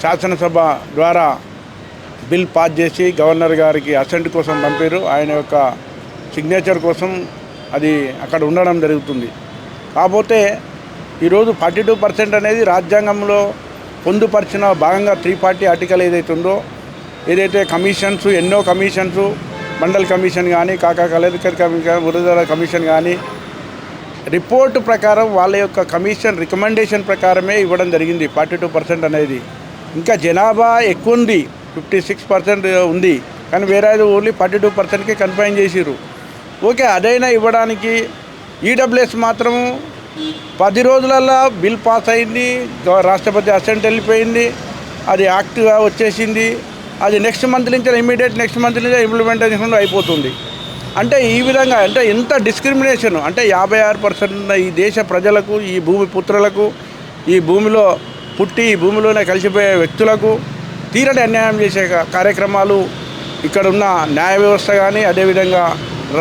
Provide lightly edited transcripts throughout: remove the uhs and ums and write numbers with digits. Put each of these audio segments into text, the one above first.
శాసనసభ ద్వారా bill pass చేసి గవర్నర్ గారికి అసెంట్ కోసం పంపారు. ఆయన యొక్క సిగ్నేచర్ కోసం అది అక్కడ ఉండడం జరుగుతుంది. కాకపోతే ఈరోజు 42% అనేది రాజ్యాంగంలో పొందుపరిచిన భాగంగా 3 పార్టీ ఆర్టికల్ ఏదైతే ఉందో, ఏదైతే కమిషన్స్ ఎన్నో కమిషన్స్, మండల్ కమిషన్ కానీ, కాకా కలేకర్ కమిషన్, వృద్ధుల కమిషన్ కానీ రిపోర్టు ప్రకారం వాళ్ళ యొక్క కమిషన్ రికమెండేషన్ ప్రకారమే ఇవ్వడం జరిగింది 42% అనేది. ఇంకా జనాభా ఎక్కువ ఉంది, 56% ఉంది, కానీ వేరే ఓన్లీ 42%కి కన్ఫైన్ చేసిర్రు. ఓకే, అదైనా ఇవ్వడానికి ఈడబ్ల్యూఎస్ మాత్రం 10 రోజులలో బిల్ పాస్ అయింది, రాష్ట్రపతి అసెంట్ వెళ్ళిపోయింది, అది యాక్ట్గా వచ్చేసింది. అది నెక్స్ట్ మంత్ నుంచి ఇమీడియట్ నెక్స్ట్ మంత్ నుంచి ఇంప్లిమెంటేషన్ అయిపోతుంది. అంటే ఈ విధంగా అంటే ఎంత డిస్క్రిమినేషన్ అంటే 56% ఈ దేశ ప్రజలకు, ఈ భూమి పుత్రులకు, ఈ భూమిలో పుట్టి ఈ భూమిలోనే కలిసిపోయే వ్యక్తులకు తీరని అన్యాయం చేసే కార్యక్రమాలు ఇక్కడ ఉన్న న్యాయ వ్యవస్థ కానీ, అదేవిధంగా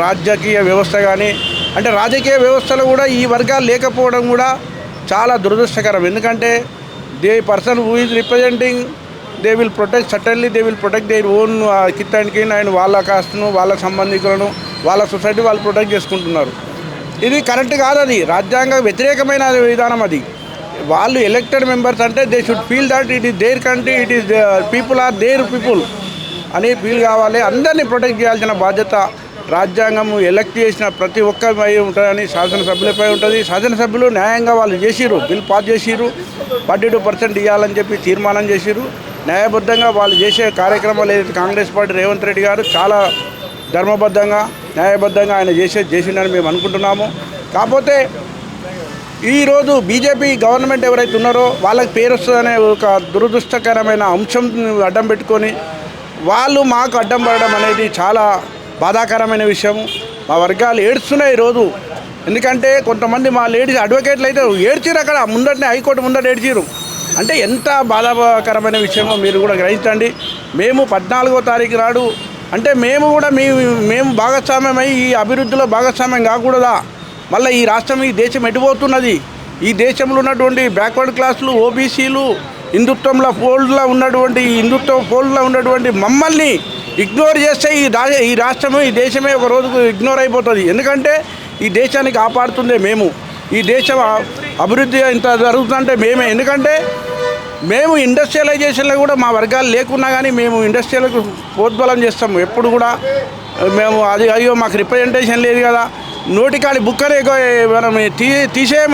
రాజకీయ వ్యవస్థ కానీ, అంటే రాజకీయ వ్యవస్థలో కూడా ఈ వర్గాలు లేకపోవడం కూడా చాలా దురదృష్టకరం. ఎందుకంటే they person who is representing they will protect, suddenly they will protect their own kith and కిన్ and వాళ్ళ కాస్ట్ను, వాళ్ళ సంబంధికులను, వాళ్ళ సొసైటీ వాళ్ళు ప్రొటెక్ట్ చేసుకుంటున్నారు. ఇది కరెక్ట్ కాదు, అది రాజ్యాంగ వ్యతిరేకమైన విధానం. అది వాళ్ళు ఎలక్టెడ్ మెంబర్స్ అంటే they should feel that it is their country, it is people are their people అని ఫీల్ కావాలి. అందరినీ ప్రొటెక్ట్ చేయాల్సిన బాధ్యత రాజ్యాంగం ఎలక్ట్ చేసిన ప్రతి ఒక్కరిపై ఉంటుందని శాసనసభ్యులపై ఉంటుంది. శాసనసభ్యులు న్యాయంగా వాళ్ళు చేసిరు, బిల్ పాస్ చేసిరు, 42% ఇవ్వాలని చెప్పి తీర్మానం చేసిరు. న్యాయబద్ధంగా వాళ్ళు చేసే కార్యక్రమాలు ఏదైతే కాంగ్రెస్ పార్టీ రేవంత్ రెడ్డి గారు చాలా ధర్మబద్ధంగా న్యాయబద్ధంగా ఆయన చేసిందని మేము అనుకుంటున్నాము. కాకపోతే ఈరోజు బీజేపీ గవర్నమెంట్ ఎవరైతే ఉన్నారో వాళ్ళకి పేరు వస్తుందనే ఒక దురదృష్టకరమైన అంశం అడ్డం పెట్టుకొని వాళ్ళు మాకు అడ్డం పడడం అనేది చాలా బాధాకరమైన విషయం. మా వర్గాలు ఏడుస్తున్నాయి ఈరోజు. ఎందుకంటే కొంతమంది మా లేడీస్ అడ్వకేట్లు అయితే ఏడ్చిరు, అక్కడ ముందటనే హైకోర్టు ముందట ఏడ్చిరు. అంటే ఎంత బాధాకరమైన విషయమో మీరు కూడా గ్రహించండి. మేము 14వ తారీఖు నాడు అంటే మేము కూడా మేము భాగస్వామ్యమై ఈ అభివృద్ధిలో భాగస్వామ్యం కాకూడదా? మళ్ళీ ఈ రాష్ట్రం, ఈ దేశం ఎటుపోతున్నది? ఈ దేశంలో ఉన్నటువంటి బ్యాక్వర్డ్ క్లాసులు, ఓబీసీలు, హిందుత్వంలో ఫోల్డ్లో ఉన్నటువంటి మమ్మల్ని ఇగ్నోర్ చేస్తే ఈ రాష్ట్రము, ఈ దేశమే ఒక రోజుకు ఇగ్నోర్ అయిపోతుంది. ఎందుకంటే ఈ దేశాన్ని కాపాడుతుందే మేము. ఈ దేశం అభివృద్ధి ఇంత జరుగుతుందంటే మేమే. ఎందుకంటే మేము ఇండస్ట్రియలైజేషన్లో కూడా మా వర్గాలు లేకున్నా కానీ మేము ఇండస్ట్రియల్కు ప్రోద్బలం చేస్తాము. ఎప్పుడు కూడా మేము అది అయ్యో మాకు రిప్రజెంటేషన్ లేదు కదా, నోటికాడి బుక్కనే మనం తీసేయము.